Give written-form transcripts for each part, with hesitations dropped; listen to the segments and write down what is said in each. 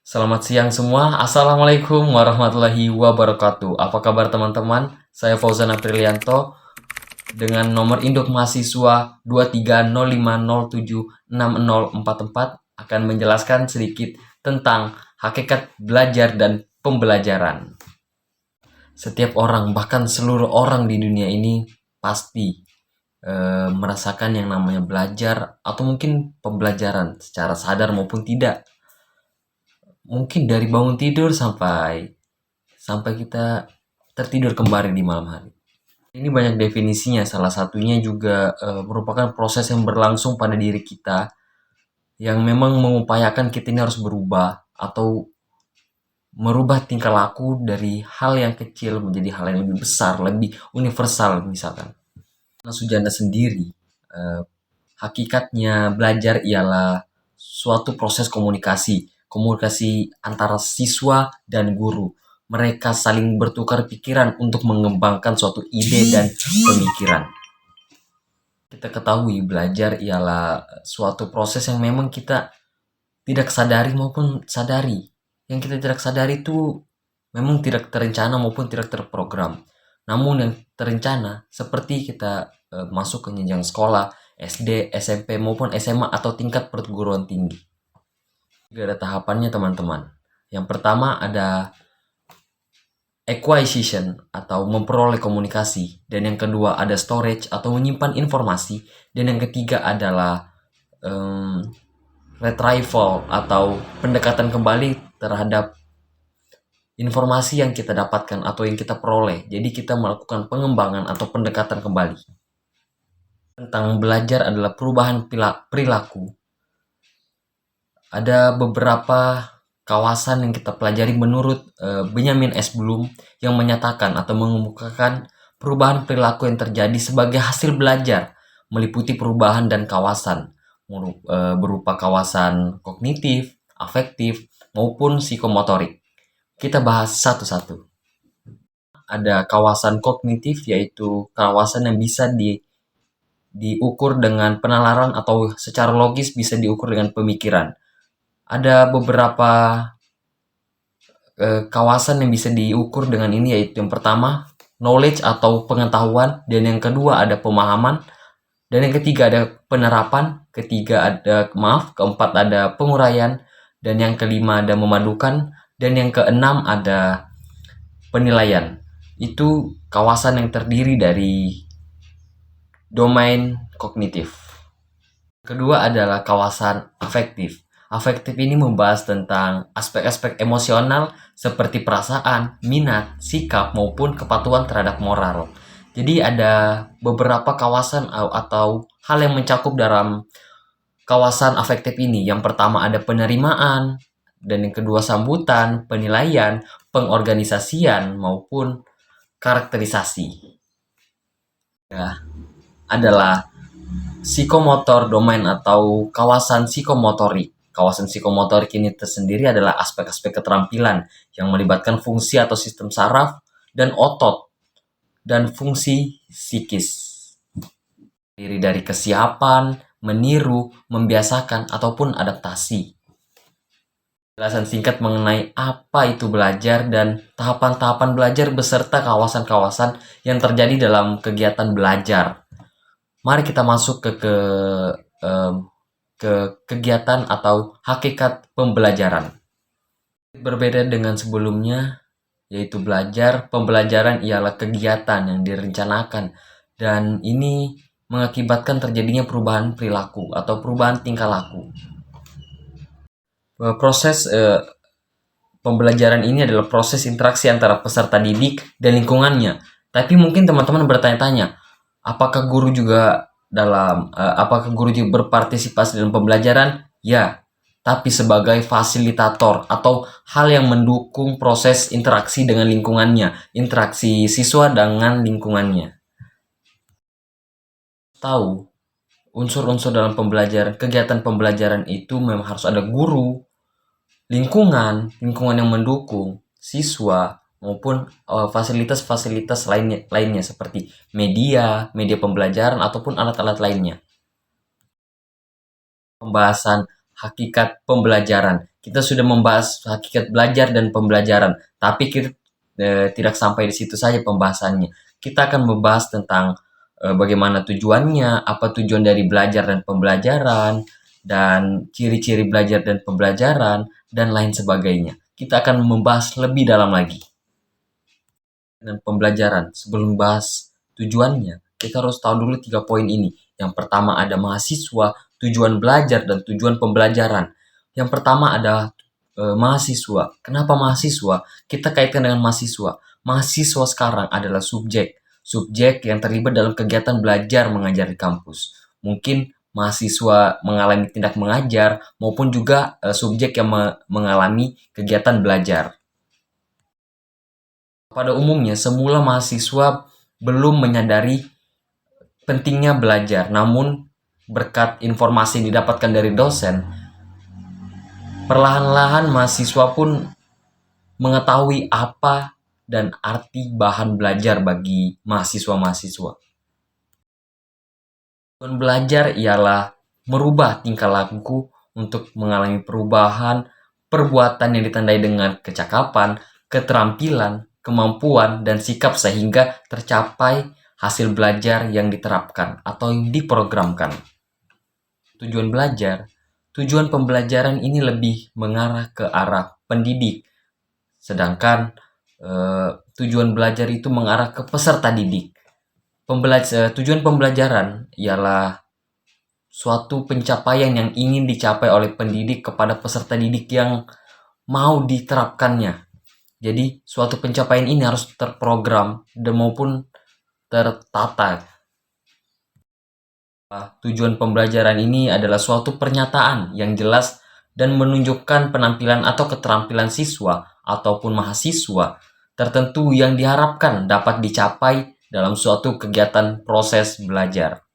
Selamat siang semua. Assalamualaikum warahmatullahi wabarakatuh. Apa kabar teman-teman? Saya Fauzan Aprilianto dengan nomor induk mahasiswa 2305076044 akan menjelaskan sedikit tentang hakikat belajar dan pembelajaran. Setiap orang, bahkan seluruh orang di dunia ini pasti merasakan yang namanya belajar atau mungkin pembelajaran secara sadar maupun tidak. Mungkin dari bangun tidur sampai sampai kita tertidur kembali di malam hari. Ini banyak definisinya, salah satunya juga merupakan proses yang berlangsung pada diri kita yang memang mengupayakan kita ini harus berubah atau merubah tingkah laku dari hal yang kecil menjadi hal yang lebih besar, lebih universal misalkan. Nah, Sujana sendiri, eh, hakikatnya belajar ialah suatu proses komunikasi, komunikasi antara siswa dan guru. Mereka saling bertukar pikiran untuk mengembangkan suatu ide dan pemikiran. Kita ketahui belajar ialah suatu proses yang memang kita tidak sadari maupun sadari. Yang kita tidak sadari itu memang tidak terencana maupun tidak terprogram. Namun yang terencana seperti kita masuk ke jenjang sekolah, SD, SMP maupun SMA atau tingkat perguruan tinggi. Juga ada tahapannya teman-teman. Yang pertama ada acquisition atau memperoleh komunikasi, dan yang kedua ada storage atau menyimpan informasi, dan yang ketiga adalah retrieval atau pendekatan kembali terhadap informasi yang kita dapatkan atau yang kita peroleh. Jadi kita melakukan pengembangan atau pendekatan kembali. Tentang belajar adalah perubahan perilaku. Ada beberapa kawasan yang kita pelajari menurut Benjamin S. Bloom yang menyatakan atau mengemukakan perubahan perilaku yang terjadi sebagai hasil belajar, meliputi perubahan dan kawasan berupa kawasan kognitif, afektif, maupun psikomotorik. Kita bahas satu-satu. Ada kawasan kognitif, yaitu kawasan yang bisa diukur dengan penalaran atau secara logis bisa diukur dengan pemikiran. Ada beberapa kawasan yang bisa diukur dengan ini, yaitu yang pertama knowledge atau pengetahuan, dan yang kedua ada pemahaman, dan yang ketiga ada penerapan, keempat ada penguraian, dan yang kelima ada memadukan, dan yang keenam ada penilaian. Itu kawasan yang terdiri dari domain kognitif. Kedua adalah kawasan afektif. Afektif ini membahas tentang aspek-aspek emosional seperti perasaan, minat, sikap, maupun kepatuhan terhadap moral. Jadi ada beberapa kawasan atau hal yang mencakup dalam kawasan afektif ini. Yang pertama ada penerimaan, dan yang kedua sambutan, penilaian, pengorganisasian, maupun karakterisasi. Ya, adalah psikomotor domain atau kawasan psikomotorik. Kawasan psikomotorik ini tersendiri adalah aspek-aspek keterampilan yang melibatkan fungsi atau sistem saraf dan otot dan fungsi psikis. Diri dari kesiapan, meniru, membiasakan, ataupun adaptasi. Penjelasan singkat mengenai apa itu belajar dan tahapan-tahapan belajar beserta kawasan-kawasan yang terjadi dalam kegiatan belajar. Mari kita masuk ke kegiatan atau hakikat pembelajaran. Berbeda dengan sebelumnya, yaitu pembelajaran ialah kegiatan yang direncanakan, dan ini mengakibatkan terjadinya perubahan perilaku atau perubahan tingkah laku. Proses pembelajaran ini adalah proses interaksi antara peserta didik dan lingkungannya. Tapi mungkin teman-teman bertanya-tanya, apakah guru juga berpartisipasi dalam pembelajaran? Ya, tapi sebagai fasilitator atau hal yang mendukung proses interaksi dengan lingkungannya, interaksi siswa dengan lingkungannya. Tahu, unsur-unsur dalam kegiatan pembelajaran itu memang harus ada guru, lingkungan yang mendukung, siswa, maupun fasilitas-fasilitas lainnya seperti media pembelajaran ataupun alat-alat lainnya. Pembahasan hakikat pembelajaran. Kita sudah membahas hakikat belajar dan pembelajaran, tapi kita tidak sampai di situ saja pembahasannya. Kita akan membahas tentang bagaimana tujuannya, apa tujuan dari belajar dan pembelajaran, dan ciri-ciri belajar dan pembelajaran, dan lain sebagainya. Kita akan membahas lebih dalam lagi. Dan pembelajaran, sebelum bahas tujuannya, kita harus tahu dulu 3 poin ini. Yang pertama ada mahasiswa, tujuan belajar, dan tujuan pembelajaran. Yang pertama ada mahasiswa. Kenapa mahasiswa? Kita kaitkan dengan mahasiswa. Mahasiswa sekarang adalah subjek yang terlibat dalam kegiatan belajar mengajar di kampus. Mungkin mahasiswa mengalami tindak mengajar maupun juga subjek yang mengalami kegiatan belajar. Pada umumnya, semula mahasiswa belum menyadari pentingnya belajar, namun berkat informasi yang didapatkan dari dosen, perlahan-lahan mahasiswa pun mengetahui apa dan arti bahan belajar bagi mahasiswa-mahasiswa. Tujuan belajar ialah merubah tingkah laku untuk mengalami perubahan perbuatan yang ditandai dengan kecakapan, keterampilan, kemampuan, dan sikap sehingga tercapai hasil belajar yang diterapkan atau yang diprogramkan. Tujuan belajar, tujuan pembelajaran ini lebih mengarah ke arah pendidik, sedangkan tujuan belajar itu mengarah ke peserta didik. Tujuan pembelajaran ialah suatu pencapaian yang ingin dicapai oleh pendidik kepada peserta didik yang mau diterapkannya. Jadi suatu pencapaian ini harus terprogram dan maupun tertata. Tujuan pembelajaran ini adalah suatu pernyataan yang jelas dan menunjukkan penampilan atau keterampilan siswa ataupun mahasiswa tertentu yang diharapkan dapat dicapai dalam suatu kegiatan proses belajar.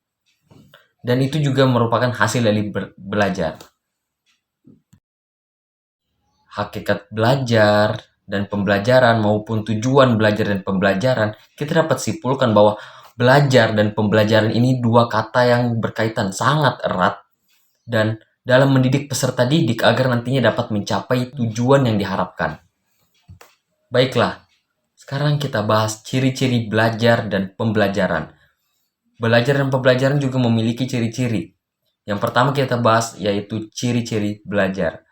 Dan itu juga merupakan hasil dari belajar. Hakikat belajar dan pembelajaran maupun tujuan belajar dan pembelajaran, kita dapat simpulkan bahwa belajar dan pembelajaran ini dua kata yang berkaitan sangat erat dan dalam mendidik peserta didik agar nantinya dapat mencapai tujuan yang diharapkan. Baiklah, sekarang kita bahas ciri-ciri belajar dan pembelajaran. Belajar dan pembelajaran juga memiliki ciri-ciri. Yang pertama kita bahas yaitu ciri-ciri belajar.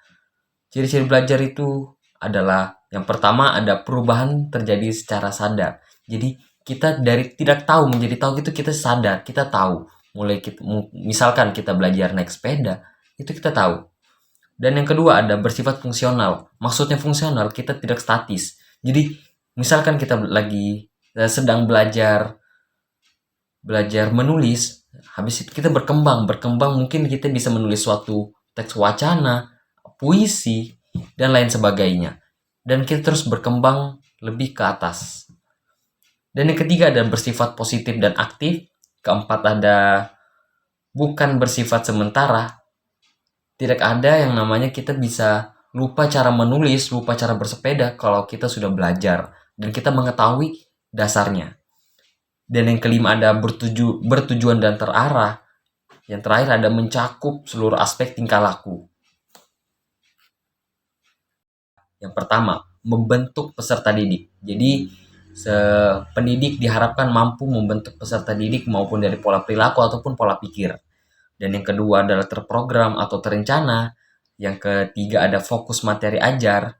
Ciri-ciri belajar itu adalah yang pertama ada perubahan terjadi secara sadar. Jadi kita dari tidak tahu menjadi tahu itu kita sadar, kita tahu. Misalkan kita belajar naik sepeda, itu kita tahu. Dan yang kedua ada bersifat fungsional. Maksudnya fungsional, kita tidak statis. Jadi misalkan kita lagi sedang belajar menulis, habis itu kita berkembang mungkin kita bisa menulis suatu teks wacana, puisi, dan lain sebagainya. Dan kita terus berkembang lebih ke atas. Dan yang ketiga ada bersifat positif dan aktif. Keempat ada bukan bersifat sementara. Tidak ada yang namanya kita bisa lupa cara menulis, lupa cara bersepeda kalau kita sudah belajar dan kita mengetahui dasarnya. Dan yang kelima ada bertujuan dan terarah. Yang terakhir ada mencakup seluruh aspek tingkah laku. Yang pertama, membentuk peserta didik. Jadi pendidik diharapkan mampu membentuk peserta didik maupun dari pola perilaku ataupun pola pikir. Dan yang kedua adalah terprogram atau terencana. Yang ketiga ada fokus materi ajar.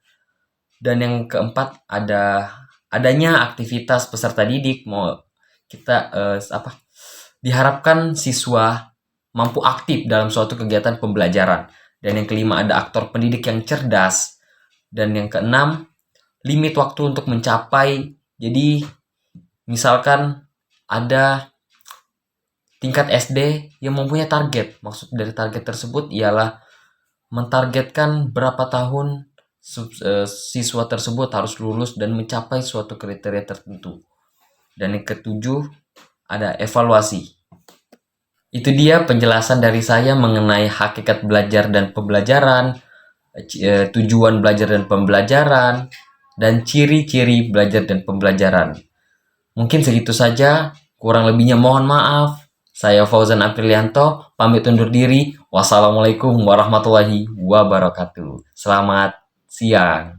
Dan yang keempat adanya aktivitas peserta didik. Diharapkan siswa mampu aktif dalam suatu kegiatan pembelajaran. Dan yang kelima ada aktor pendidik yang cerdas. Dan yang keenam, limit waktu untuk mencapai. Jadi misalkan ada tingkat SD yang mempunyai target. Maksud dari target tersebut ialah mentargetkan berapa tahun siswa tersebut harus lulus dan mencapai suatu kriteria tertentu. Dan yang ketujuh ada evaluasi. Itu dia penjelasan dari saya mengenai hakikat belajar dan pembelajaran, tujuan belajar dan pembelajaran, dan ciri-ciri belajar dan pembelajaran. Mungkin segitu saja, kurang lebihnya mohon maaf. Saya Fauzan Aprilianto, pamit undur diri. Wassalamualaikum warahmatullahi wabarakatuh. Selamat siang.